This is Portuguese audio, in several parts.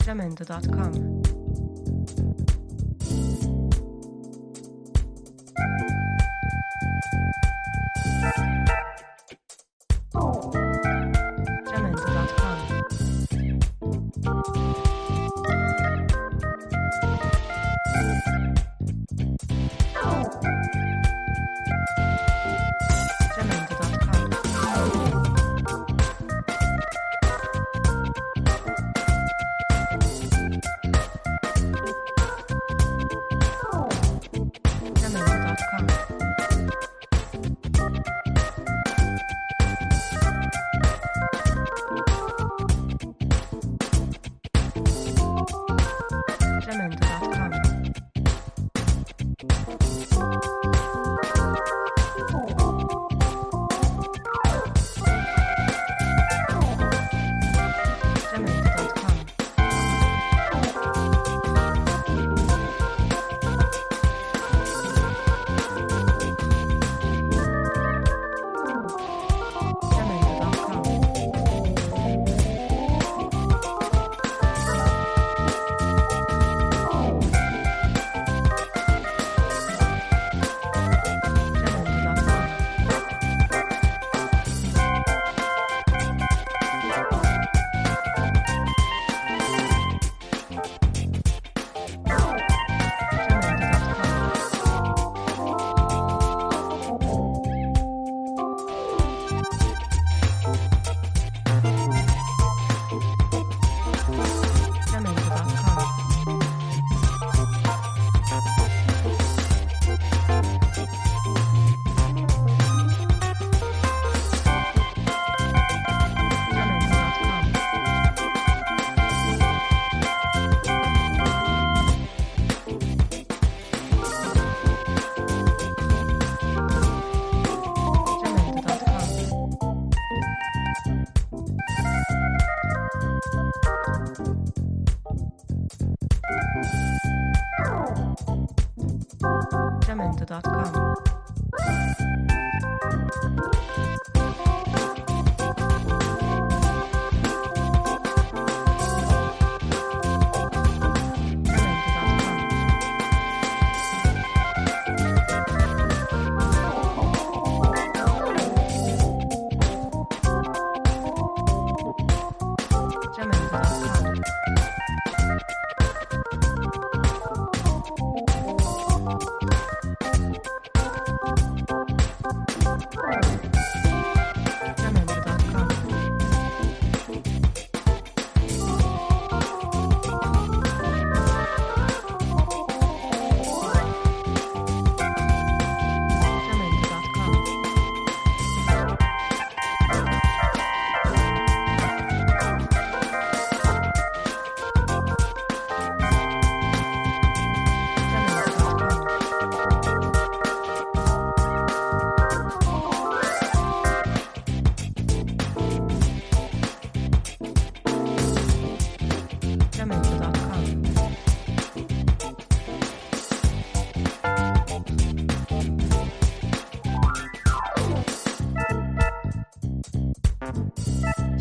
Jamendo.com.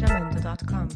Jamendo.com.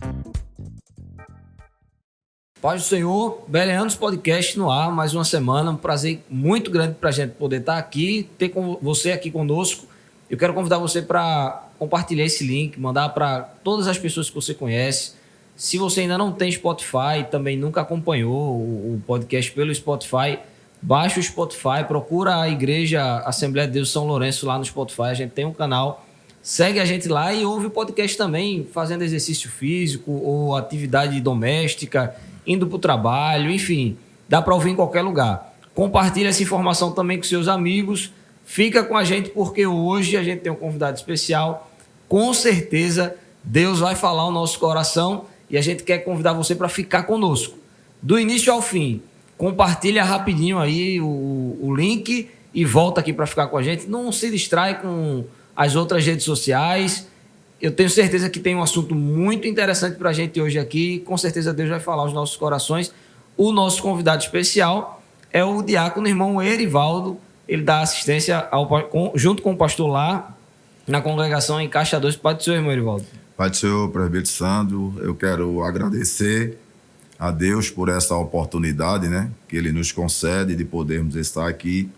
Paz do Senhor, Beleanos Podcast no ar, mais uma semana, um prazer muito grande para a gente poder estar aqui, ter com você aqui conosco. Eu quero convidar você para compartilhar esse link, mandar para todas as pessoas que você conhece. Se você ainda não tem Spotify, também nunca acompanhou o podcast pelo Spotify, baixa o Spotify, procura a Igreja Assembleia de Deus São Lourenço lá no Spotify, a gente tem um canal, segue a gente lá e ouve o podcast também, fazendo exercício físico ou atividade doméstica, indo para o trabalho, enfim, dá para ouvir em qualquer lugar. Compartilha essa informação também com seus amigos, fica com a gente porque hoje a gente tem um convidado especial, com certeza Deus vai falar ao nosso coração e a gente quer convidar você para ficar conosco, do início ao fim. Compartilha rapidinho aí o link e volta aqui para ficar com a gente, não se distrai com as outras redes sociais. Eu tenho certeza que tem um assunto muito interessante para a gente hoje aqui. Com certeza Deus vai falar aos nossos corações. O nosso convidado especial é o diácono irmão Erivaldo. Ele dá assistência junto com o pastor lá na congregação em Caixa 2. Pai do Senhor, irmão Erivaldo. Pai do Senhor, presbítero Sandro, eu quero agradecer a Deus por essa oportunidade, né, que Ele nos concede de podermos estar aqui,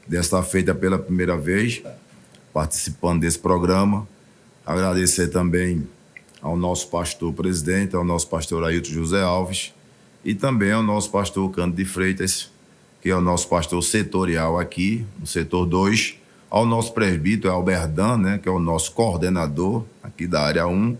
desta feita pela primeira vez, participando desse programa. Agradecer também ao nosso pastor presidente, ao nosso pastor Ailton José Alves, e também ao nosso pastor Cândido de Freitas, que é o nosso pastor setorial aqui, no setor 2, ao nosso presbítero Alberdan, né, que é o nosso coordenador aqui da área 1.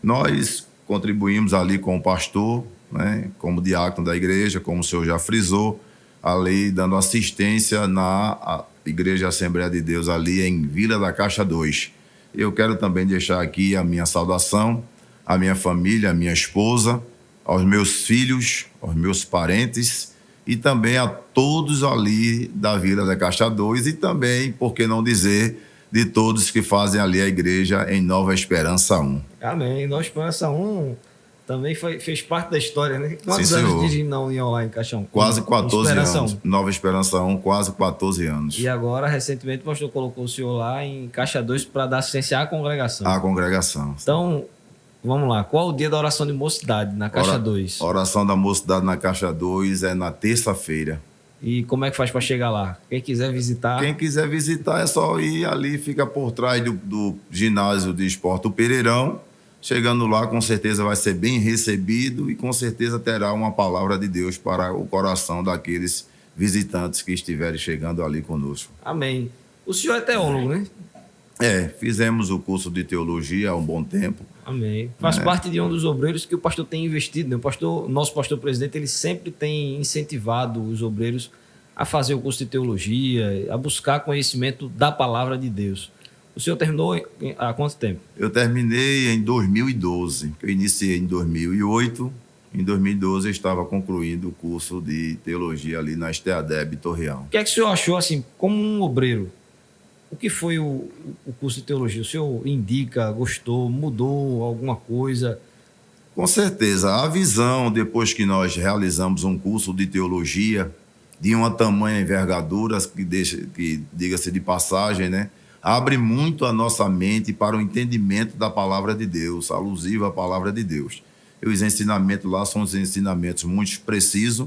Nós contribuímos ali com o pastor, né, como diácono da igreja, como o senhor já frisou, ali dando assistência na Igreja Assembleia de Deus ali em Vila da Caixa 2. Eu quero também deixar aqui a minha saudação à minha família, à minha esposa, aos meus filhos, aos meus parentes e também a todos ali da Vila da Caixa 2 e também, por que não dizer, de todos que fazem ali a igreja em Nova Esperança 1. Amém. Nova Esperança 1 também fez parte da história, né? Quantos Sim, anos senhor. de não iam lá em Caixão? Quase 14 Esperança anos. 1. Nova Esperança 1, quase 14 anos. E agora, recentemente, o pastor colocou o senhor lá em Caixa 2 para dar assistência à congregação. A congregação. Então, vamos lá. Qual o dia da oração de mocidade na Caixa 2? A oração da mocidade na Caixa 2 é na terça-feira. E como é que faz para chegar lá? Quem quiser visitar... Quem quiser visitar é só ir ali, fica por trás do ginásio de esporte do Pereirão. Chegando lá, com certeza vai ser bem recebido e com certeza terá uma palavra de Deus para o coração daqueles visitantes que estiverem chegando ali conosco. Amém. O senhor é teólogo, né? Fizemos o curso de teologia há um bom tempo. Amém. Faz parte de um dos obreiros que o pastor tem investido, né? Nosso pastor presidente, ele sempre tem incentivado os obreiros a fazer o curso de teologia, a buscar conhecimento da palavra de Deus. O senhor terminou há quanto tempo? Eu terminei em 2012. Eu iniciei em 2008. Em 2012 eu estava concluindo o curso de teologia ali na STADEB Torreão. O que é que o senhor achou, assim, como um obreiro? O que foi o curso de teologia? O senhor indica, gostou, mudou alguma coisa? Com certeza. A visão, depois que nós realizamos um curso de teologia de uma tamanha envergadura, que diga-se de passagem, né? Abre muito a nossa mente para o entendimento da palavra de Deus, alusiva à palavra de Deus. E os ensinamentos lá são os ensinamentos muito precisos,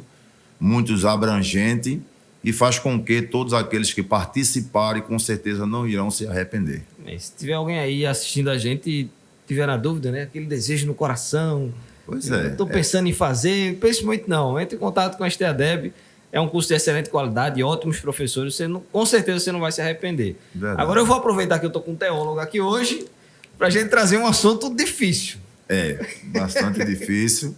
muito abrangentes, e faz com que todos aqueles que participarem, com certeza, não irão se arrepender. Se tiver alguém aí assistindo a gente e tiver na dúvida, né? Aquele desejo no coração, Pois é. estou pensando em fazer, pense muito não. Entre em contato com a STADEB, é um curso de excelente qualidade, ótimos professores, com certeza você não vai se arrepender. Verdade. Agora eu vou aproveitar que eu estou com um teólogo aqui hoje para a gente trazer um assunto difícil. Bastante difícil.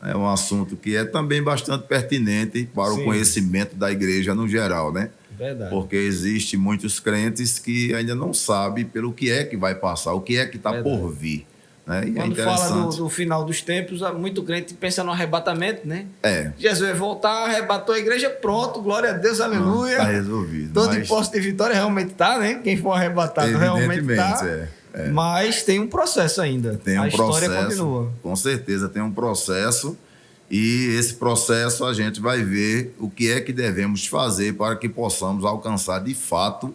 É um assunto que é também bastante pertinente para Sim. o conhecimento da igreja no geral, né? Verdade. Porque existe muitos crentes que ainda não sabem pelo que é que vai passar, o que é que está Verdade. por vir. Né? E é Quando fala interessante. do final dos tempos, muito crente pensa no arrebatamento, né? É, Jesus vai voltar, arrebatou a igreja, pronto, glória a Deus, aleluia. está resolvido. Todo mas imposto de vitória realmente está, né? Quem for arrebatado realmente evidentemente, está. Mas tem um processo ainda. Tem um a história processo, continua. com certeza tem um processo, e esse processo a gente vai ver o que é que devemos fazer para que possamos alcançar de fato,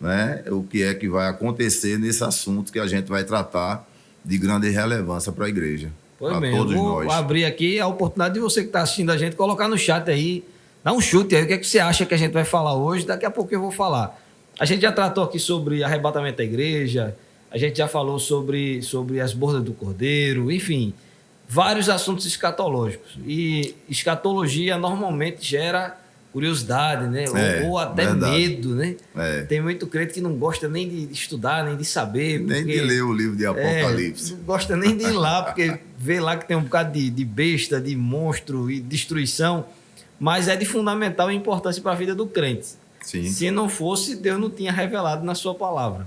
né, o que é que vai acontecer nesse assunto que a gente vai tratar de grande relevância para a igreja, Pois para bem, eu todos vou nós. abrir aqui a oportunidade de você que está assistindo a gente colocar no chat aí, dá um chute aí, o que é que você acha que a gente vai falar hoje? Daqui a pouco eu vou falar. A gente já tratou aqui sobre arrebatamento da igreja, a gente já falou sobre as bordas do cordeiro, enfim, vários assuntos escatológicos. E escatologia normalmente gera curiosidade, né? Ou até verdade. medo, né? Tem muito crente que não gosta nem de estudar, nem de saber. nem de ler o livro de Apocalipse. Não gosta nem de ir lá, porque vê lá que tem um bocado de besta, de monstro e destruição, mas é de fundamental importância para a vida do crente. Sim. Se não fosse, Deus não tinha revelado na sua palavra.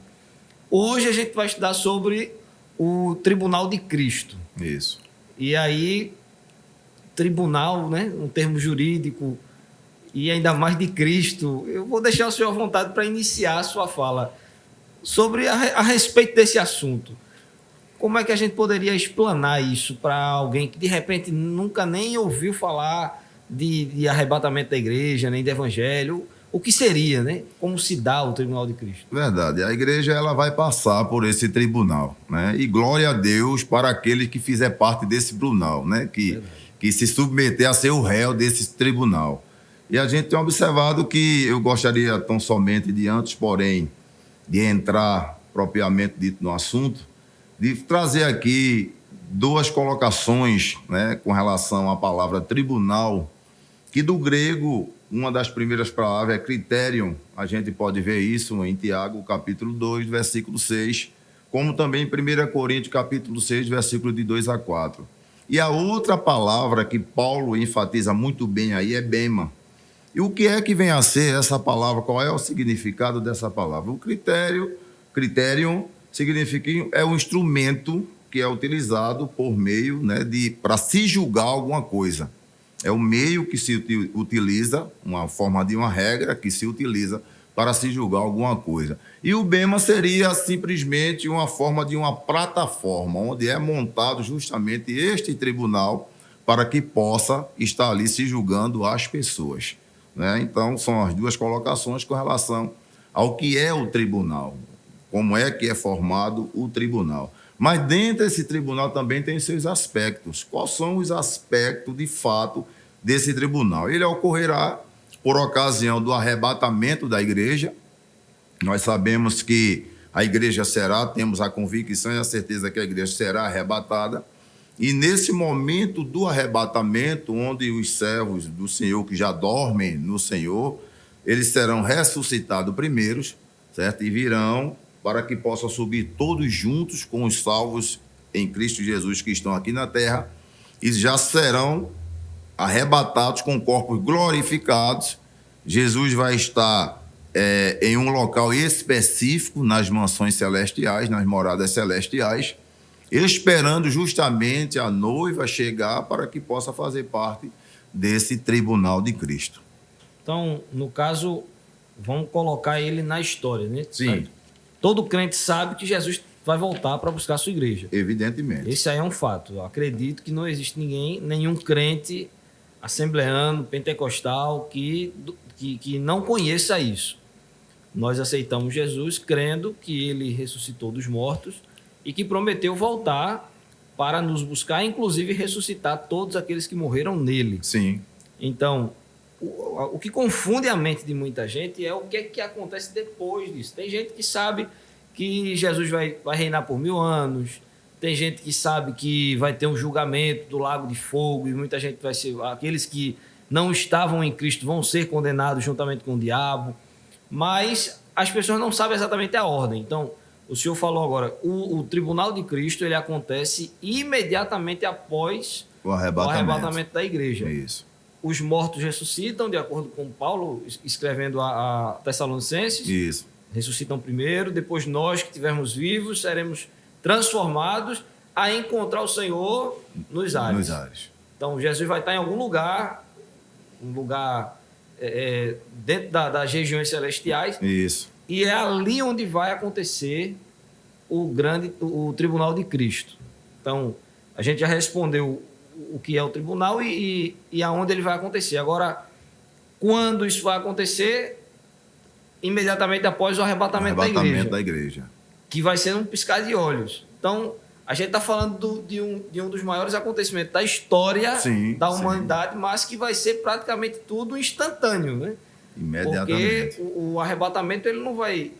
Hoje a gente vai estudar sobre o Tribunal de Cristo. Isso. E aí, tribunal, né, um termo jurídico, e ainda mais de Cristo. Eu vou deixar o senhor à vontade para iniciar a sua fala sobre a respeito desse assunto. Como é que a gente poderia explanar isso para alguém que, de repente, nunca nem ouviu falar de arrebatamento da igreja, nem de evangelho? O que seria, né? Como se dá o Tribunal de Cristo? Verdade. A igreja ela vai passar por esse tribunal, né? E glória a Deus para aquele que fizer parte desse tribunal, né? Que que se submeter a ser o réu desse tribunal. E a gente tem observado que eu gostaria tão somente de antes, porém, de entrar propriamente dito no assunto, de trazer aqui duas colocações, né, com relação à palavra tribunal, que do grego, uma das primeiras palavras é criterion. A gente pode ver isso em Tiago, capítulo 2, versículo 6, como também em 1 Coríntios, capítulo 6, versículo de 2 a 4. E a outra palavra que Paulo enfatiza muito bem aí é bema. E o que é que vem a ser essa palavra? Qual é o significado dessa palavra? O criterion, significa é um instrumento que é utilizado por meio, né, para se julgar alguma coisa. É o meio que se utiliza, uma forma de uma regra que se utiliza para se julgar alguma coisa. E o bema seria simplesmente uma forma de uma plataforma, onde é montado justamente este tribunal para que possa estar ali se julgando as pessoas, né? Então, são as duas colocações com relação ao que é o tribunal, como é que é formado o tribunal. Mas dentro desse tribunal também tem seus aspectos. Quais são os aspectos, de fato, desse tribunal? Ele ocorrerá por ocasião do arrebatamento da igreja. Nós sabemos que a igreja temos a convicção e a certeza que a igreja será arrebatada. E nesse momento do arrebatamento, onde os servos do Senhor que já dormem no Senhor, eles serão ressuscitados primeiros, certo? E virão para que possam subir todos juntos com os salvos em Cristo Jesus que estão aqui na terra, e já serão arrebatados com corpos glorificados. Jesus vai estar em um local específico, nas mansões celestiais, nas moradas celestiais, esperando justamente a noiva chegar para que possa fazer parte desse tribunal de Cristo. Então, no caso, vamos colocar ele na história, né? Sim. Todo crente sabe que Jesus vai voltar para buscar a sua igreja. Evidentemente. Esse aí é um fato. Eu acredito que não existe nenhum crente assembleano, pentecostal, que não conheça isso. Nós aceitamos Jesus crendo que ele ressuscitou dos mortos e que prometeu voltar para nos buscar, inclusive ressuscitar todos aqueles que morreram nele. Sim. Então, o que confunde a mente de muita gente é o que é que acontece depois disso. Tem gente que sabe que Jesus vai reinar por 1000 anos, tem gente que sabe que vai ter um julgamento do lago de fogo e muita gente vai ser... Aqueles que não estavam em Cristo vão ser condenados juntamente com o diabo, mas as pessoas não sabem exatamente a ordem. Então, o senhor falou agora, o tribunal de Cristo ele acontece imediatamente após o arrebatamento da igreja. Isso. Os mortos ressuscitam, de acordo com Paulo, escrevendo a Tessalonicenses. Isso. Ressuscitam primeiro, depois nós que estivermos vivos seremos transformados a encontrar o Senhor nos ares. Nos ares. Então, Jesus vai estar em algum lugar, dentro das regiões celestiais. Isso. E é ali onde vai acontecer o tribunal de Cristo. Então, a gente já respondeu o que é o tribunal e aonde ele vai acontecer. Agora, quando isso vai acontecer? Imediatamente após o arrebatamento da igreja. Que vai ser um piscar de olhos. Então, a gente está falando de um dos maiores acontecimentos da história da humanidade, mas que vai ser praticamente tudo instantâneo, né? Imediatamente. Porque o arrebatamento ele não vai...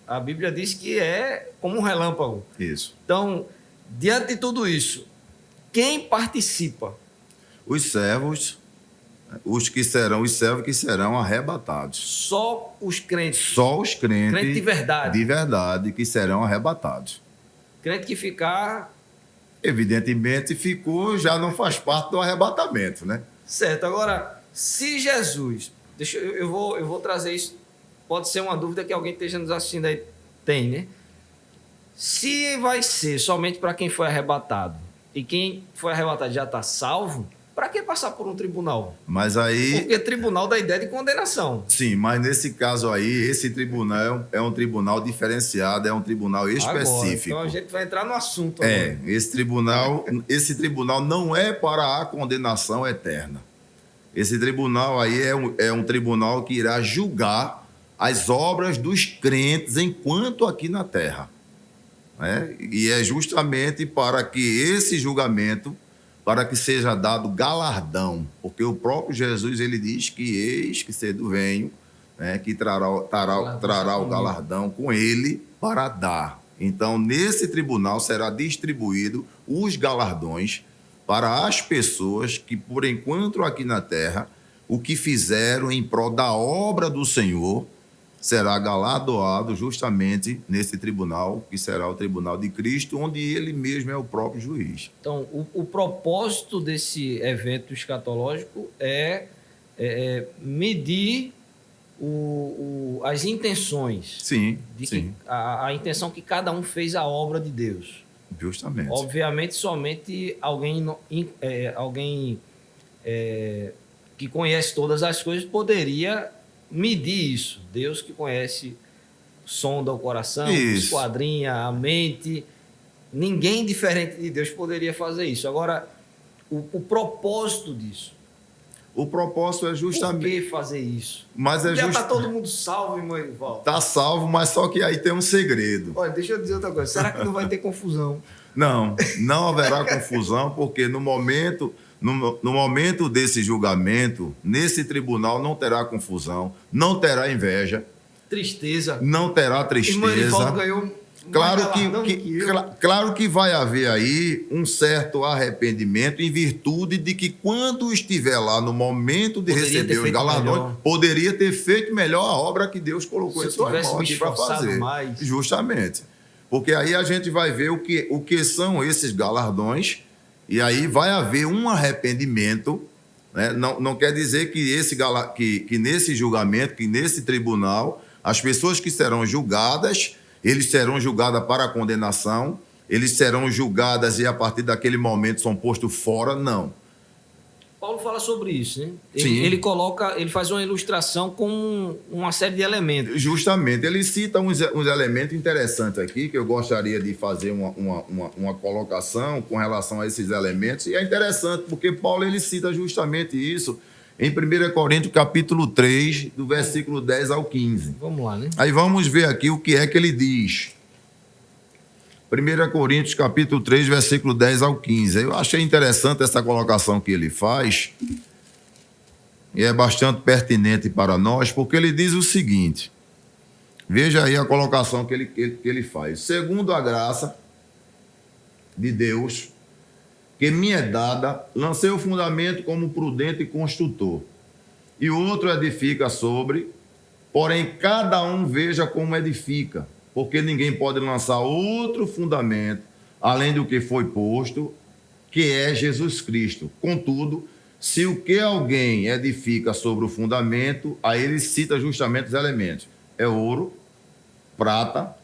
A Bíblia diz que é como um relâmpago. Isso. Então, diante de tudo isso, quem participa? Os servos, os servos que serão arrebatados. Só os crentes. Só os crentes. Crente de verdade. De verdade que serão arrebatados. Crente que ficar... Evidentemente ficou, já não faz parte do arrebatamento, né? Certo. Agora, se Jesus... Eu vou trazer isso. Pode ser uma dúvida que alguém esteja nos assistindo aí. Tem, né? Se vai ser somente para quem foi arrebatado e quem foi arrebatado já está salvo, para que passar por um tribunal? Mas aí... Porque tribunal dá ideia de condenação. Sim, mas nesse caso aí, esse tribunal é um tribunal diferenciado, é um tribunal específico. Agora, então a gente vai entrar no assunto agora. Esse tribunal não é para a condenação eterna. Esse tribunal aí é um tribunal que irá julgar as obras dos crentes enquanto aqui na terra. Né? E é justamente para que esse julgamento para que seja dado galardão, porque o próprio Jesus ele diz que eis que cedo venho, né, que trará o galardão com ele para dar. Então, nesse tribunal será distribuído os galardões para as pessoas que, por enquanto aqui na terra, o que fizeram em prol da obra do Senhor será galardoado justamente nesse tribunal, que será o tribunal de Cristo, onde ele mesmo é o próprio juiz. Então, o propósito desse evento escatológico é medir as intenções. Sim, de sim. A intenção que cada um fez a obra de Deus. Justamente. Obviamente, somente alguém que conhece todas as coisas poderia medir isso. Deus que conhece, sonda o coração, esquadrinha a mente. Ninguém diferente de Deus poderia fazer isso. Agora, o propósito disso. O propósito é justamente... Por que fazer isso? Mas Já está todo mundo salvo, irmão Erivaldo? Está salvo, mas só que aí tem um segredo. Olha, deixa eu dizer outra coisa. Será que não vai ter confusão? Não haverá confusão, porque no momento desse julgamento, nesse tribunal não terá confusão, não terá inveja. Tristeza. Não terá tristeza. Irmão Erivaldo ganhou... Claro que vai haver aí um certo arrependimento em virtude de que quando estiver lá no momento de receber os galardões, poderia ter feito melhor a obra que Deus colocou em sua mão aqui para fazer. Mais. Justamente. Porque aí a gente vai ver o que são esses galardões e aí vai haver um arrependimento, né? Não quer dizer que nesse julgamento, que nesse tribunal, as pessoas que serão julgadas... Eles serão julgadas para a condenação, eles serão julgadas e a partir daquele momento são postos fora, não. Paulo fala sobre isso, né? Sim. Ele faz uma ilustração com uma série de elementos. Justamente, ele cita uns elementos interessantes aqui, que eu gostaria de fazer uma colocação com relação a esses elementos, e é interessante porque Paulo ele cita justamente isso em 1 Coríntios capítulo 3, do versículo 10 ao 15. Vamos lá, né? Aí vamos ver aqui o que é que ele diz. 1 Coríntios capítulo 3, versículo 10 ao 15. Eu achei interessante essa colocação que ele faz, e é bastante pertinente para nós, porque ele diz o seguinte, veja aí a colocação que ele faz. Segundo a graça de Deus, que me é dada, lancei o fundamento como prudente construtor, e o outro edifica sobre, porém cada um veja como edifica, porque ninguém pode lançar outro fundamento, além do que foi posto, que é Jesus Cristo. Contudo, se o que alguém edifica sobre o fundamento, aí ele cita justamente os elementos, é ouro, prata,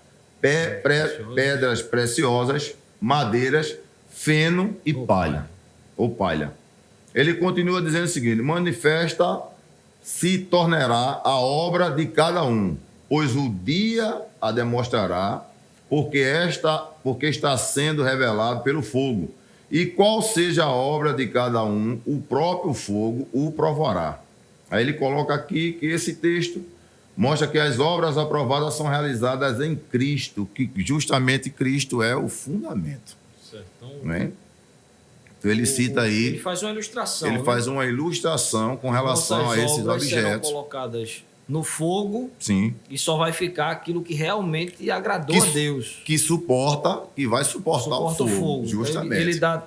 pedras preciosas, madeiras, feno e palha, ou palha. Ele continua dizendo o seguinte, manifesta se tornará a obra de cada um, pois o dia a demonstrará, porque está sendo revelado pelo fogo. E qual seja a obra de cada um, o próprio fogo o provará. Aí ele coloca aqui que esse texto mostra que as obras aprovadas são realizadas em Cristo, que justamente Cristo é o fundamento. Então, né? Então ele cita aí... Ele faz uma ilustração. Ele faz uma ilustração com relação a esses objetos. Serão colocadas no fogo. Sim. E só vai ficar aquilo que realmente agradou a Deus. Que vai suportar o fogo. Justamente. Ele dá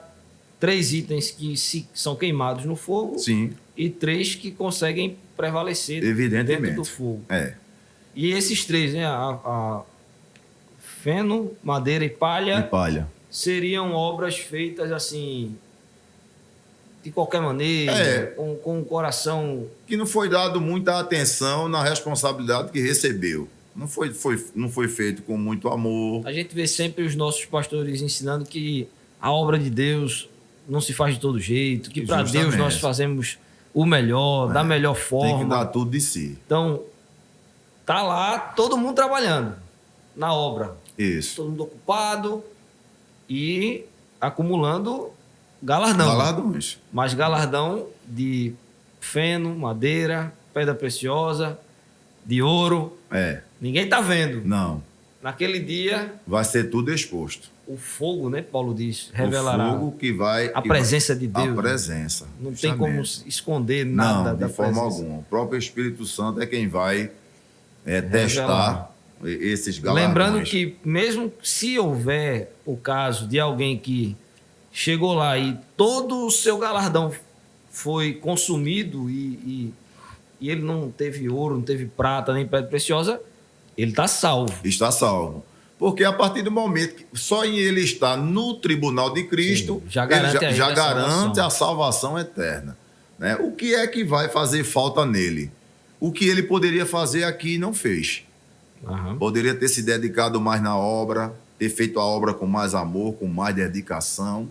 3 itens que são queimados no fogo. Sim. E 3 que conseguem prevalecer dentro do fogo. É. E esses 3, né? A feno, madeira e palha. Seriam obras feitas assim, de qualquer maneira, com o coração... Que não foi dado muita atenção na responsabilidade que recebeu. Não foi feito com muito amor. A gente vê sempre os nossos pastores ensinando que a obra de Deus não se faz de todo jeito, que para Deus nós fazemos o melhor, da melhor forma. Tem que dar tudo de si. Então, tá lá todo mundo trabalhando na obra. Isso. Todo mundo ocupado... E acumulando galardões. Mas galardão de feno, madeira, pedra preciosa, de ouro. É. Ninguém está vendo. Não. Naquele dia, vai ser tudo exposto. o fogo, né, Paulo diz, revelará O fogo que vai... a presença de Deus. A presença. Não tem como justamente. esconder nada Não, da de forma presença. alguma. O próprio Espírito Santo é quem vai testar esses galardões. Lembrando que mesmo se houver o caso de alguém que chegou lá e todo o seu galardão foi consumido e ele não teve ouro, não teve prata, nem pedra preciosa, ele está salvo. Está salvo. Porque a partir do momento que só em ele estar no tribunal de Cristo, Sim, já garante ele a ele já a garante salvação. a salvação eterna. Né? O que é que vai fazer falta nele? O que ele poderia fazer aqui e não fez. Aham. Poderia ter se dedicado mais na obra, ter feito a obra com mais amor, com mais dedicação.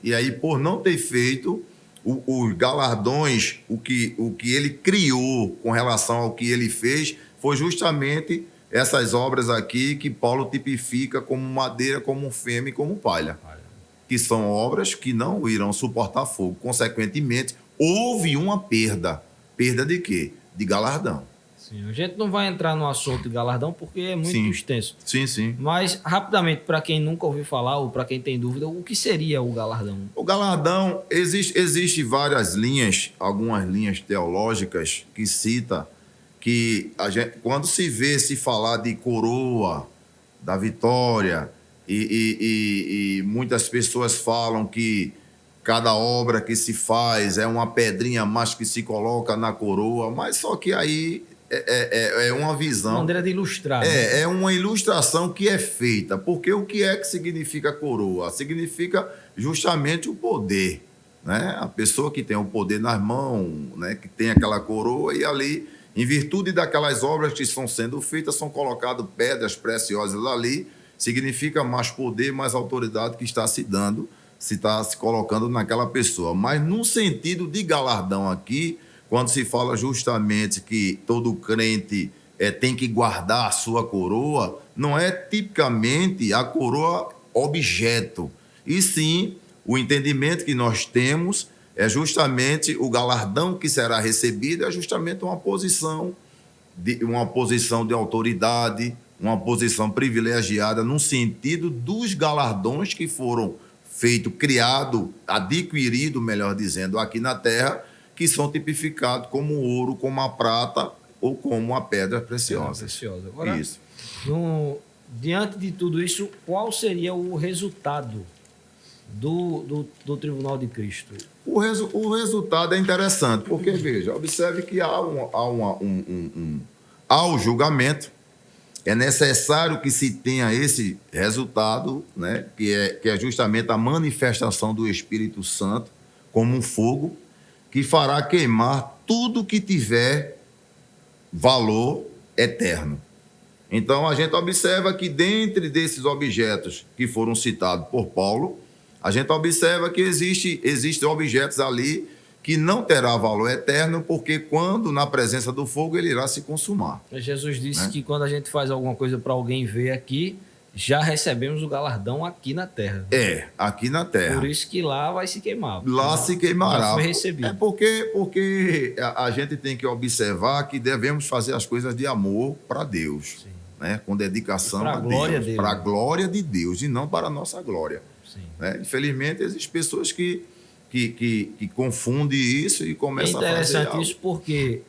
E aí, por não ter feito, os galardões, o que ele criou com relação ao que ele fez, foi justamente essas obras aqui que Paulo tipifica como madeira, como fêmea e como palha. Que são obras que não irão suportar fogo. Consequentemente, houve uma perda. Perda de quê? De galardão. Sim, a gente não vai entrar no assunto de galardão porque é muito Sim. extenso. Sim, sim. Mas, rapidamente, para quem nunca ouviu falar ou para quem tem dúvida, o que seria o galardão? O galardão, existe várias linhas, algumas linhas teológicas que cita que quando se falar de coroa, da vitória, e muitas pessoas falam que cada obra que se faz é uma pedrinha mais que se coloca na coroa, mas só que aí é uma visão. Maneira de ilustrar. né? É uma ilustração que é feita, porque o que é que significa coroa? Significa justamente o poder, né? A pessoa que tem o poder nas mãos, né? Que tem aquela coroa e ali, em virtude daquelas obras que estão sendo feitas, são colocadas pedras preciosas ali, significa mais poder, mais autoridade que está se dando, se está se colocando naquela pessoa. Mas no sentido de galardão aqui, quando se fala justamente que todo crente tem que guardar a sua coroa, não é tipicamente a coroa objeto, e sim o entendimento que nós temos é justamente o galardão que será recebido, é justamente uma posição de autoridade, uma posição privilegiada no sentido dos galardões que foram feitos, criados, adquiridos, melhor dizendo, aqui na terra, que são tipificados como o ouro, como a prata ou como a pedra preciosa. Agora, Isso. diante de tudo isso, qual seria o resultado do Tribunal de Cristo? O resultado é interessante, porque, veja, observe que há o julgamento, é necessário que se tenha esse resultado, né, que é justamente a manifestação do Espírito Santo como um fogo, que fará queimar tudo que tiver valor eterno. Então, a gente observa que dentre desses objetos que foram citados por Paulo, a gente observa que existem objetos ali que não terá valor eterno, porque quando na presença do fogo ele irá se consumar. Jesus disse Né? que quando a gente faz alguma coisa para alguém ver aqui, já recebemos o galardão aqui na terra. Aqui na terra. Por isso que lá vai se queimar. Lá se queimará. Já foi recebido. Porque a gente tem que observar que devemos fazer as coisas de amor para Deus, né? Com dedicação Pra a glória Deus, dele. para a glória de Deus e não para a nossa glória. Sim. Né? Infelizmente, existem pessoas que confundem isso e É começam a fazer interessante algo. isso porque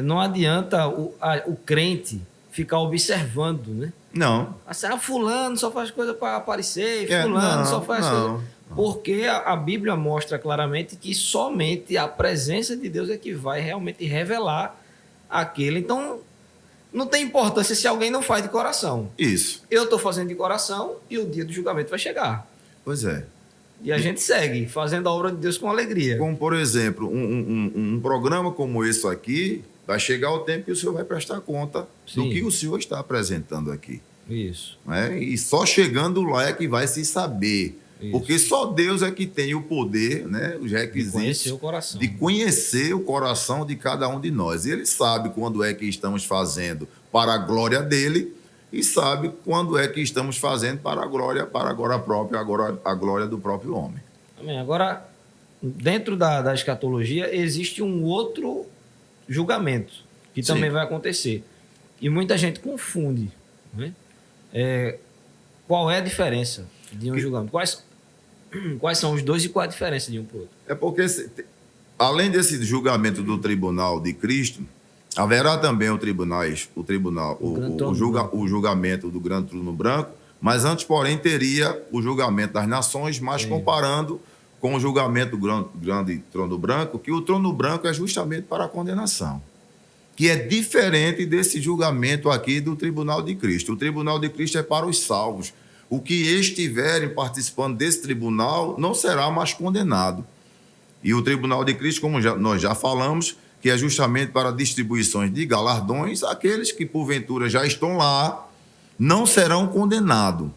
não adianta o crente ficar observando, né? Não. Assim, fulano só faz coisa para aparecer, fulano não, só faz não, coisa... Porque a Bíblia mostra claramente que somente a presença de Deus é que vai realmente revelar aquele. Então, não tem importância se alguém não faz de coração. Isso. Eu estou fazendo de coração e o dia do julgamento vai chegar. Pois é. E a gente segue fazendo a obra de Deus com alegria. Como, por exemplo, um programa como esse aqui, vai chegar o tempo que o senhor vai prestar conta Sim. do que o senhor está apresentando aqui. Isso. Né? E só chegando lá é que vai se saber. Isso. Porque só Deus é que tem o poder, né? Os De requisitos conhecer o coração. de conhecer o coração de cada um de nós. E ele sabe quando é que estamos fazendo para a glória dele e sabe quando é que estamos fazendo para a glória própria, a glória do próprio homem. Amém. Agora, dentro da escatologia, existe um outro julgamento que Sim. também vai acontecer. E muita gente confunde. Né? Qual é a diferença de um julgamento? Quais são os dois e qual é a diferença de um para o outro? É porque, além desse julgamento do tribunal de Cristo, haverá também o julgamento do grande trono branco, mas antes, porém, teria o julgamento das nações, mas comparando com o julgamento do grande trono branco, que o trono branco é justamente para a condenação, que é diferente desse julgamento aqui do tribunal de Cristo. O tribunal de Cristo é para os salvos. O que estiverem participando desse tribunal não será mais condenado. E o tribunal de Cristo, como nós já falamos, que é justamente para distribuições de galardões, aqueles que porventura já estão lá não serão condenados.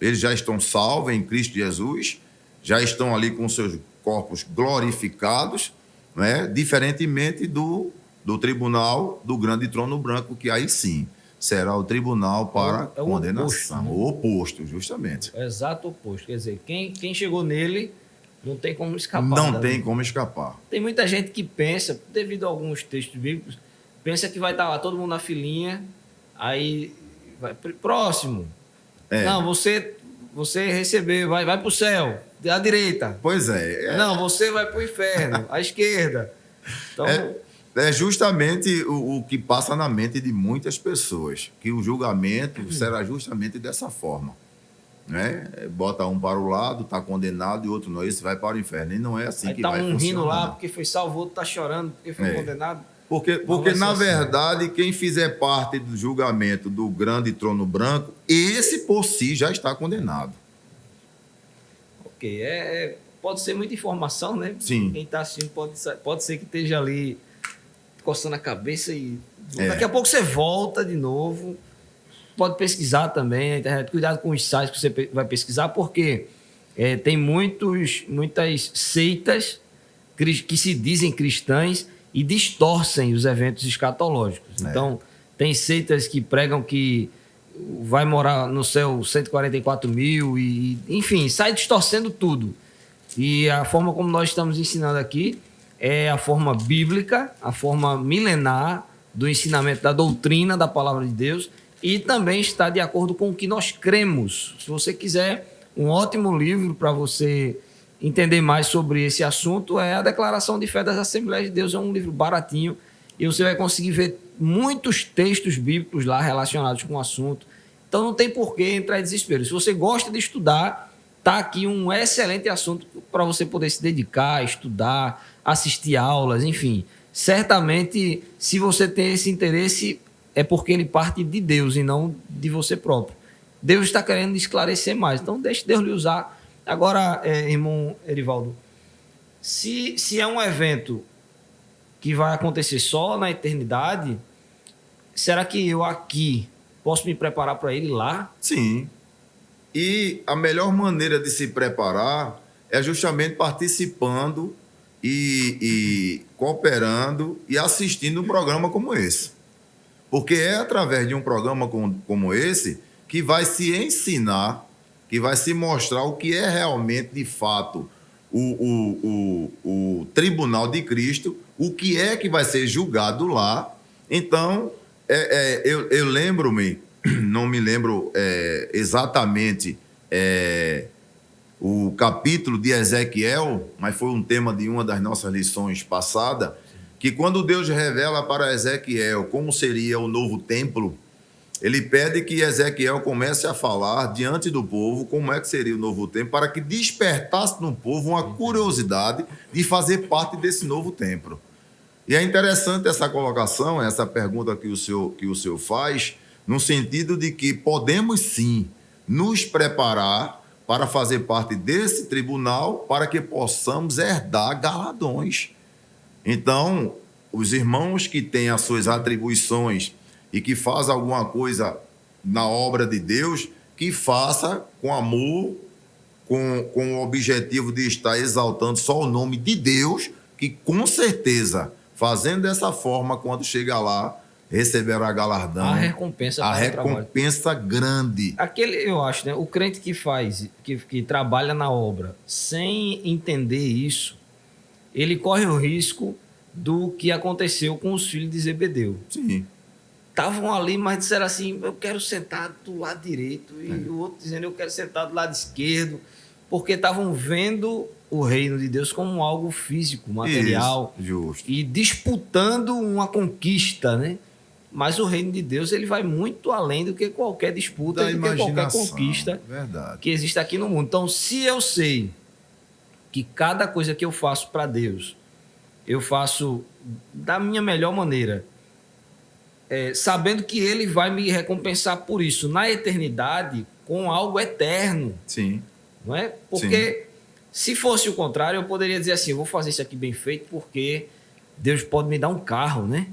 Eles já estão salvos em Cristo Jesus, já estão ali com seus corpos glorificados, né? Diferentemente do tribunal do grande trono branco, que aí sim será o tribunal para condenação. O oposto, justamente. É o exato oposto. Quer dizer, quem chegou nele não tem como escapar. Não tem como escapar. Tem muita gente que pensa, devido a alguns textos bíblicos, pensa que vai estar lá todo mundo na filinha, aí vai próximo. Não, você recebeu, vai para o céu, à direita. Pois é. Não, você vai para o inferno, à esquerda. Então, é justamente o que passa na mente de muitas pessoas, que o julgamento será justamente dessa forma. Né? Bota um para o lado, está condenado, e outro não, esse vai para o inferno. E não é assim que vai funcionar. Aí está um rindo lá porque foi salvo, outro está chorando porque foi condenado. Porque na verdade, quem fizer parte do julgamento do grande trono branco, esse por si já está condenado. Ok, pode ser muita informação, né? Sim. Quem está assistindo pode ser que esteja ali coçando a cabeça e daqui a pouco você volta de novo. Pode pesquisar também na internet. Cuidado com os sites que você vai pesquisar, porque tem muitas seitas que se dizem cristãs e distorcem os eventos escatológicos. Então, tem seitas que pregam que vai morar no céu 144 mil, enfim, sai distorcendo tudo. E a forma como nós estamos ensinando aqui é a forma bíblica, a forma milenar do ensinamento da doutrina da palavra de Deus, e também está de acordo com o que nós cremos. Se você quiser um ótimo livro para você entender mais sobre esse assunto, é a Declaração de Fé das Assembleias de Deus. É um livro baratinho e você vai conseguir ver muitos textos bíblicos lá relacionados com o assunto. Então não tem por que entrar em desespero. Se você gosta de estudar, está aqui um excelente assunto para você poder se dedicar, estudar, assistir aulas, enfim. Certamente, se você tem esse interesse, é porque ele parte de Deus e não de você próprio. Deus está querendo esclarecer mais, então deixe Deus lhe usar. Agora, irmão Erivaldo, se é um evento que vai acontecer só na eternidade, será que eu aqui posso me preparar para ele lá? Sim. E a melhor maneira de se preparar é justamente participando e cooperando e assistindo um programa como esse. Porque é através de um programa como esse que vai se ensinar, que vai se mostrar o que é realmente, de fato, o Tribunal de Cristo, o que é que vai ser julgado lá. Então, eu lembro-me, não me lembro exatamente o capítulo de Ezequiel, mas foi um tema de uma das nossas lições passadas, que quando Deus revela para Ezequiel como seria o novo templo, ele pede que Ezequiel comece a falar diante do povo como é que seria o novo templo, para que despertasse no povo uma curiosidade de fazer parte desse novo templo. E é interessante essa colocação, essa pergunta que o senhor faz, no sentido de que podemos sim nos preparar para fazer parte desse tribunal, para que possamos herdar galardões. Então, os irmãos que têm as suas atribuições e que fazem alguma coisa na obra de Deus, que faça com amor, com o objetivo de estar exaltando só o nome de Deus, que com certeza, fazendo dessa forma, quando chega lá, receberá galardão. A recompensa. A recompensa grande. Eu acho, né? O crente que trabalha na obra sem entender isso, ele corre o risco do que aconteceu com os filhos de Zebedeu. Sim. estavam ali, mas disseram assim, eu quero sentar do lado direito, e o outro dizendo, eu quero sentar do lado esquerdo, porque estavam vendo o reino de Deus como algo físico, material, Isso, justo. e disputando uma conquista, né? Mas o reino de Deus ele vai muito além do que qualquer disputa, Da do que qualquer imaginação, conquista verdade. que existe aqui no mundo. Então, se eu sei que cada coisa que eu faço para Deus, eu faço da minha melhor maneira, sabendo que Ele vai me recompensar por isso na eternidade com algo eterno, Sim. não é? Porque se fosse o contrário, eu poderia dizer assim, eu vou fazer isso aqui bem feito porque Deus pode me dar um carro, né?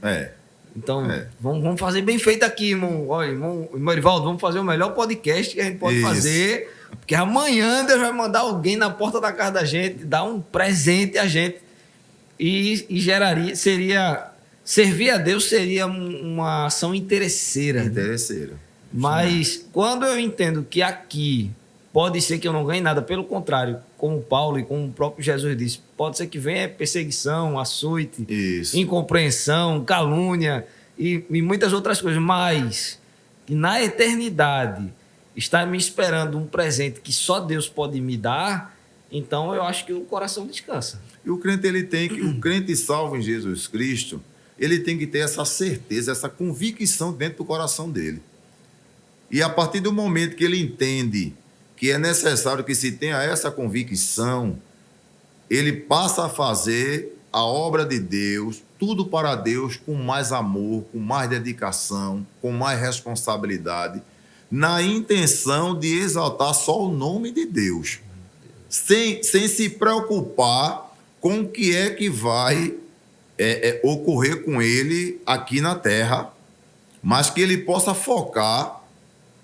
Então, vamos fazer bem feito aqui, irmão. Olha, irmão Erivaldo, vamos fazer o melhor podcast que a gente pode fazer, porque amanhã Deus vai mandar alguém na porta da casa da gente, dar um presente a gente e servir a Deus seria uma ação interesseira. Interesseira. Mas quando eu entendo que aqui pode ser que eu não ganhe nada, pelo contrário, como Paulo e como o próprio Jesus disse, pode ser que venha perseguição, açoite, incompreensão, calúnia e muitas outras coisas, mas que na eternidade está me esperando um presente que só Deus pode me dar, então eu acho que o coração descansa. E o crente, o crente salvo em Jesus Cristo, ele tem que ter essa certeza, essa convicção dentro do coração dele. E a partir do momento que ele entende que é necessário que se tenha essa convicção, ele passa a fazer a obra de Deus, tudo para Deus, com mais amor, com mais dedicação, com mais responsabilidade, na intenção de exaltar só o nome de Deus, sem se preocupar com o que é que vai ocorrer com ele aqui na terra, mas que ele possa focar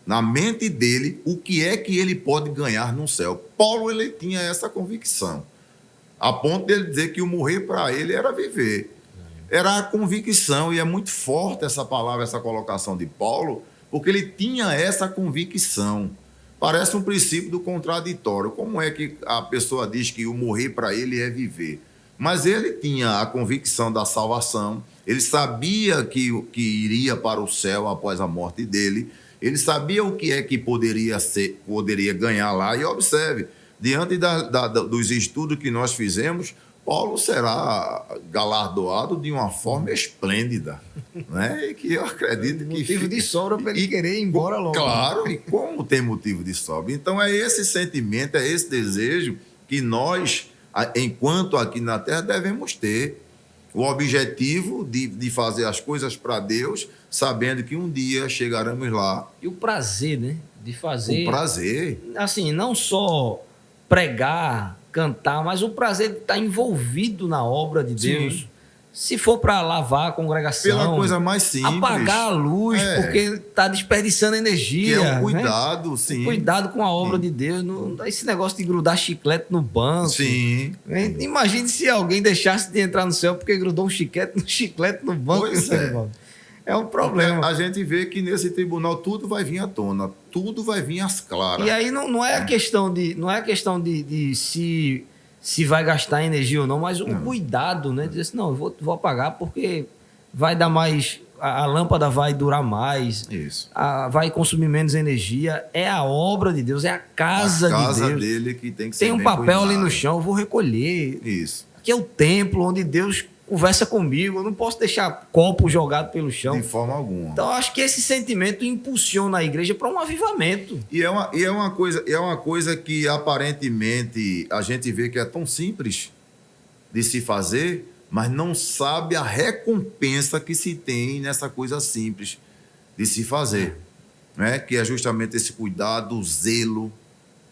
na mente dele o que é que ele pode ganhar no céu. Paulo, ele tinha essa convicção, a ponto de ele dizer que o morrer para ele era viver. Era a convicção, e é muito forte essa palavra, essa colocação de Paulo, porque ele tinha essa convicção. Parece um princípio do contraditório. Como é que a pessoa diz que o morrer para ele é viver? Mas ele tinha a convicção da salvação, ele sabia que iria para o céu após a morte dele, ele sabia o que é que poderia ganhar lá. E observe, diante dos estudos que nós fizemos, Paulo será galardoado de uma forma esplêndida, né? E que eu acredito que... Motivo de sobra para ele querer ir embora logo. Claro, e como tem motivo de sobra. Então é esse sentimento, é esse desejo que nós, enquanto aqui na Terra, devemos ter. O objetivo de fazer as coisas para Deus, sabendo que um dia chegaremos lá. E o prazer, né? De fazer... O prazer. Assim, não só pregar, cantar, mas o prazer de estar envolvido na obra de Deus. Sim. Se for para lavar a congregação... Pela coisa mais simples. Apagar a luz, porque está desperdiçando energia. Que é um cuidado, né? Sim. Cuidado com a obra de Deus. Esse negócio de grudar chiclete no banco. Sim. Imagine se alguém deixasse de entrar no céu porque grudou um chiclete no banco. Pois é um problema. A gente vê que nesse tribunal tudo vai vir à tona. Tudo vai vir às claras. E aí não é a questão de se vai gastar energia ou não, mas o cuidado, né? Dizer assim, não, eu vou apagar porque vai dar mais... A lâmpada vai durar mais. Isso. Vai consumir menos energia. É a obra de Deus, é a casa de Deus. A casa dele que tem que ser Tem um papel cuidado. ali no chão, eu vou recolher. Isso. Aqui é o templo onde Deus conversa comigo. Eu não posso deixar copo jogado pelo chão. De forma alguma. Então, eu acho que esse sentimento impulsiona a igreja para um avivamento. E é uma coisa que aparentemente a gente vê que é tão simples de se fazer, mas não sabe a recompensa que se tem nessa coisa simples de se fazer, né? Que é justamente esse cuidado, o zelo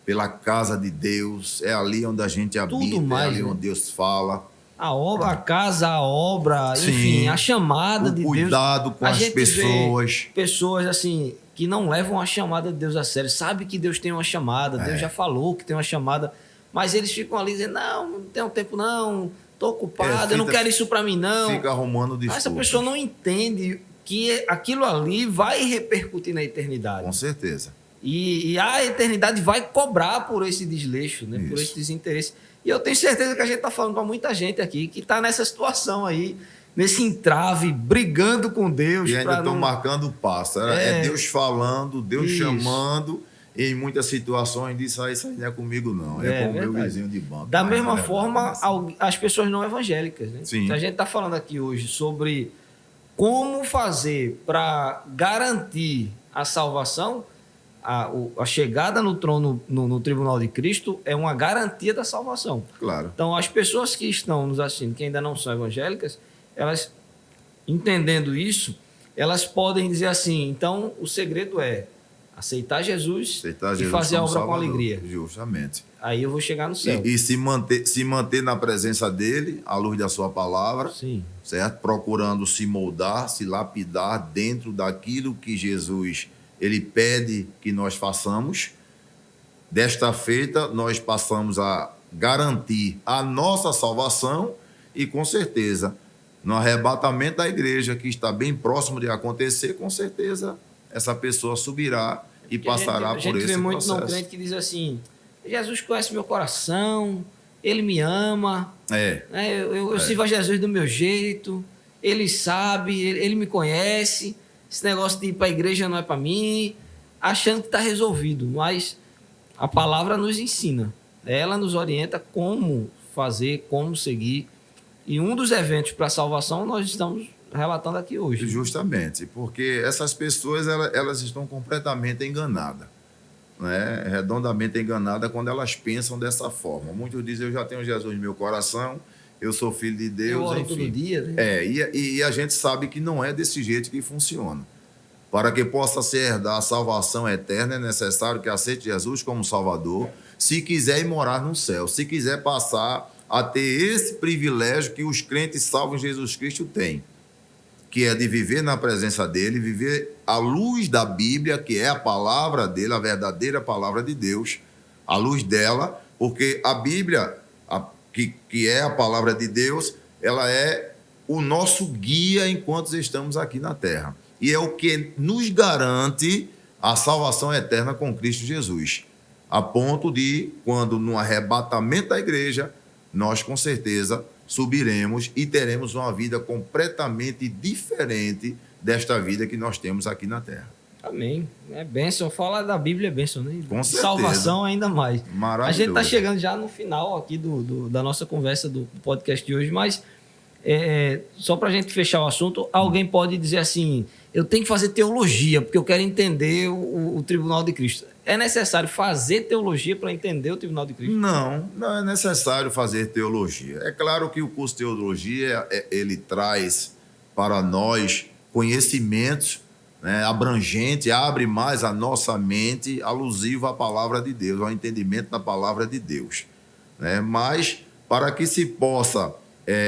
pela casa de Deus. É ali onde a gente habita, Tudo mais, é ali né? onde Deus fala. A obra, a casa, a obra, Sim. enfim, a chamada de Deus. O cuidado com as pessoas. Pessoas, assim, que não levam a chamada de Deus a sério. Sabe que Deus tem uma chamada, Deus já falou que tem uma chamada, mas eles ficam ali dizendo, não tenho tempo não, estou ocupado, eu não quero isso para mim não. Fica arrumando desculpas. Essa pessoa não entende que aquilo ali vai repercutir na eternidade. Com certeza. E a eternidade vai cobrar por esse desleixo, né? Por esse desinteresse. E eu tenho certeza que a gente está falando para muita gente aqui que está nessa situação aí nesse entrave, brigando com Deus. E ainda pra estão não- marcando passo. É Deus falando, Deus Isso. chamando. E em muitas situações diz, isso aí não é comigo, não. É, com o meu verdade. vizinho de banco. Da Mas mesma é verdade, forma, assim. as pessoas não evangélicas. Né? Sim. Então, a gente está falando aqui hoje sobre como fazer para garantir a salvação. A chegada no trono, no tribunal de Cristo, é uma garantia da salvação. Claro. Então, as pessoas que estão nos assistindo, que ainda não são evangélicas, elas, entendendo isso, elas podem dizer assim, então, o segredo é aceitar Jesus, Aceitar e Jesus fazer a como obra com Salvador. alegria. Justamente. Aí eu vou chegar no céu. E se manter na presença dele, à luz da sua palavra, Sim. certo? Procurando se moldar, se lapidar dentro daquilo que Jesus ele pede que nós façamos. Desta feita, nós passamos a garantir a nossa salvação e, com certeza, no arrebatamento da igreja, que está bem próximo de acontecer, com certeza, essa pessoa subirá e Porque passará a gente por esse vê muito não processo. crente que diz assim, Jesus conhece meu coração, ele me ama, né? Eu sirvo a Jesus do meu jeito, ele sabe, ele me conhece, esse negócio de ir para a igreja não é para mim, achando que está resolvido, mas a palavra nos ensina, ela nos orienta como fazer, como seguir, e um dos eventos para a salvação nós estamos relatando aqui hoje. Justamente, porque essas pessoas elas estão completamente enganadas, né? Redondamente enganadas quando elas pensam dessa forma. Muitos dizem, eu já tenho Jesus no meu coração, eu sou filho de Deus, Eu oro enfim. todo dia, né? E a gente sabe que não é desse jeito que funciona. Para que possa se herdar a salvação eterna, é necessário que aceite Jesus como Salvador, se quiser ir morar no céu, se quiser passar a ter esse privilégio que os crentes salvos em Jesus Cristo têm, que é de viver na presença dele, viver à luz da Bíblia, que é a palavra dele, a verdadeira palavra de Deus, à luz dela, porque a Bíblia, que é a palavra de Deus, ela é o nosso guia enquanto estamos aqui na terra. E é o que nos garante a salvação eterna com Cristo Jesus. A ponto de, quando no arrebatamento da igreja, nós com certeza subiremos e teremos uma vida completamente diferente desta vida que nós temos aqui na terra. Amém. É bênção. Fala da Bíblia é bênção, né? Com certeza. Salvação ainda mais. Maravilhoso. A gente está chegando já no final aqui da nossa conversa do podcast de hoje, mas só para a gente fechar o assunto, alguém pode dizer assim, eu tenho que fazer teologia, porque eu quero entender o Tribunal de Cristo. É necessário fazer teologia para entender o Tribunal de Cristo? Não é necessário fazer teologia. É claro que o curso de teologia, ele traz para nós conhecimentos, né, abrangente, abre mais a nossa mente alusivo à palavra de Deus, ao entendimento da palavra de Deus, né? Mas para que se possa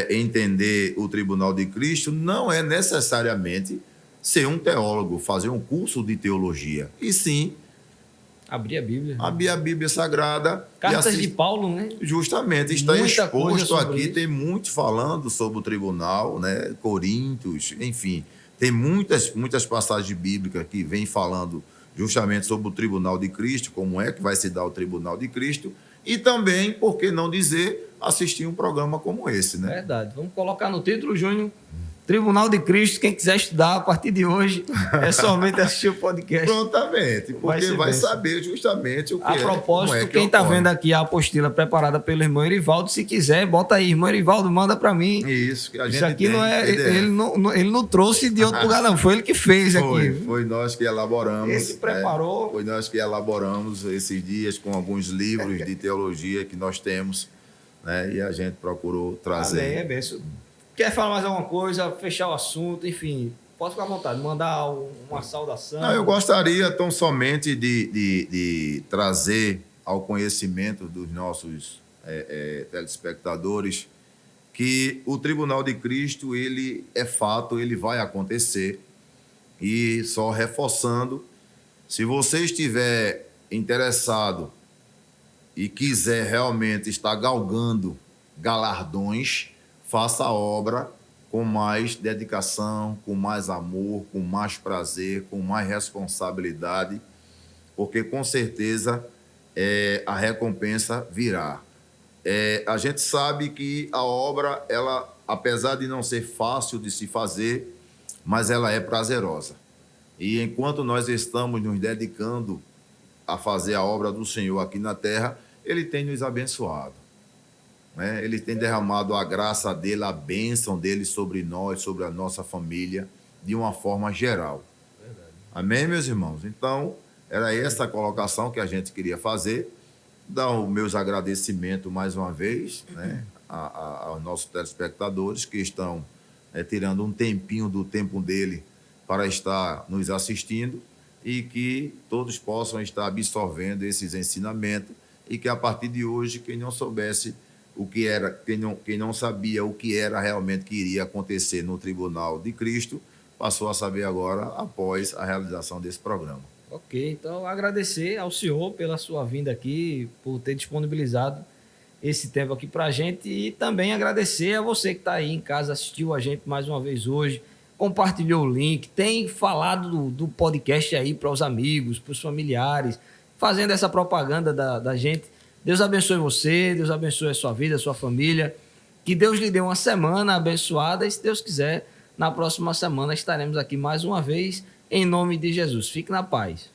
entender o Tribunal de Cristo, não é necessariamente ser um teólogo, fazer um curso de teologia, e sim Abrir a Bíblia. abrir a Bíblia Sagrada. Cartas de Paulo, né? Justamente, está Muita coisa exposto sobre aqui, isso. tem muito falando sobre o tribunal, né? Coríntios, enfim, tem muitas passagens bíblicas que vêm falando justamente sobre o tribunal de Cristo, como é que vai se dar o tribunal de Cristo, e também, por que não dizer, assistir um programa como esse, né? Verdade. Vamos colocar no título, Júnior, Tribunal de Cristo. Quem quiser estudar a partir de hoje, é somente assistir o podcast. Prontamente, porque ser vai bênção. saber justamente o que A propósito, como é que quem está ocorre. vendo aqui a apostila preparada pelo irmão Erivaldo, se quiser, bota aí, irmão Erivaldo, manda para mim. Isso, que a gente Isso aqui tem não é. PDF. Ele não trouxe de outro lugar, não. Foi ele que fez aqui. Foi nós que elaboramos. Ele preparou. Foi nós que elaboramos esses dias com alguns livros de teologia que nós temos, né? E a gente procurou trazer. Amém, é benção. Quer falar mais alguma coisa, fechar o assunto, enfim, pode ficar à vontade, mandar uma saudação. Não, eu gostaria tão somente de trazer ao conhecimento dos nossos telespectadores que o Tribunal de Cristo, ele é fato, ele vai acontecer. E só reforçando, se você estiver interessado e quiser realmente estar galgando galardões, faça a obra com mais dedicação, com mais amor, com mais prazer, com mais responsabilidade, porque com certeza a recompensa virá. A gente sabe que a obra, ela apesar de não ser fácil de se fazer, mas ela é prazerosa. E enquanto nós estamos nos dedicando a fazer a obra do Senhor aqui na terra, Ele tem nos abençoado, né? Ele tem derramado a graça dele, a bênção dele sobre nós, sobre a nossa família, de uma forma geral. Verdade. Amém, meus irmãos? Então, era essa a colocação que a gente queria fazer. Dar os meus agradecimentos mais uma vez, né, aos nossos telespectadores que estão tirando um tempinho do tempo dele para estar nos assistindo e que todos possam estar absorvendo esses ensinamentos e que a partir de hoje, quem não soubesse o que era, quem não sabia o que era realmente que iria acontecer no Tribunal de Cristo, passou a saber agora após a realização desse programa. Ok, então agradecer ao senhor pela sua vinda aqui, por ter disponibilizado esse tempo aqui para a gente e também agradecer a você que está aí em casa, assistiu a gente mais uma vez hoje, compartilhou o link, tem falado do podcast aí para os amigos, para os familiares, fazendo essa propaganda da gente. Deus abençoe você, Deus abençoe a sua vida, a sua família, que Deus lhe dê uma semana abençoada e, se Deus quiser, na próxima semana estaremos aqui mais uma vez, em nome de Jesus. Fique na paz.